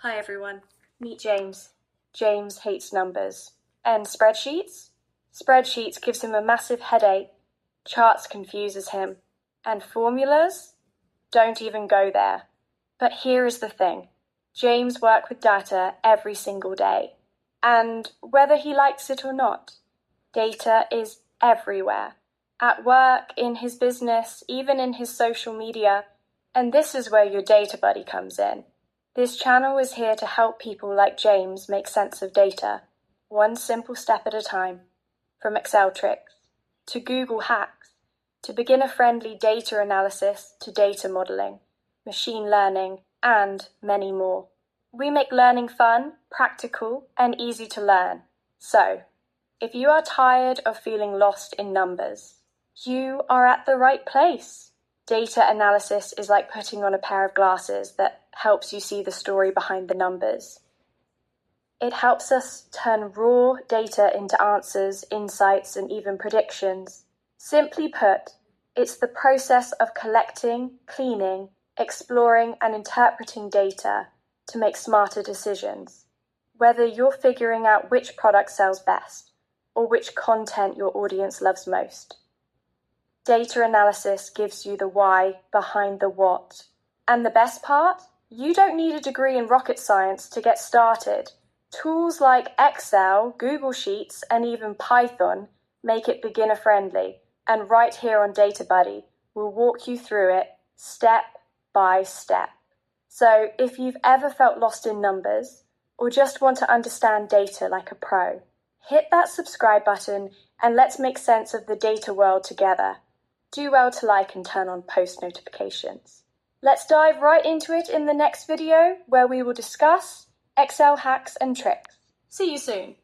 Hi everyone, meet James. James hates numbers. And spreadsheets? Spreadsheets gives him a massive headache. Charts confuses him. And formulas? Don't even go there. But here is the thing. James works with data every single day. And whether he likes it or not, data is everywhere. At work, in his business, even in his social media. And this is where your data buddy comes in. This channel is here to help people like James make sense of data, one simple step at a time. From Excel tricks, to Google hacks, to beginner-friendly data analysis, to data modeling, machine learning, and many more. We make learning fun, practical, and easy to learn. So, if you are tired of feeling lost in numbers, you are at the right place. Data analysis is like putting on a pair of glasses that helps you see the story behind the numbers. It helps us turn raw data into answers, insights, and even predictions. Simply put, it's the process of collecting, cleaning, exploring, and interpreting data to make smarter decisions. Whether you're figuring out which product sells best or which content your audience loves most. Data analysis gives you the why behind the what. And the best part? You don't need a degree in rocket science to get started. Tools like Excel, Google Sheets, and even Python make it beginner-friendly. And right here on Data Buddy, we'll walk you through it step by step. So if you've ever felt lost in numbers, or just want to understand data like a pro, hit that subscribe button and let's make sense of the data world together. Do well to like and turn on post notifications. Let's dive right into it in the next video where we will discuss Excel hacks and tricks. See you soon.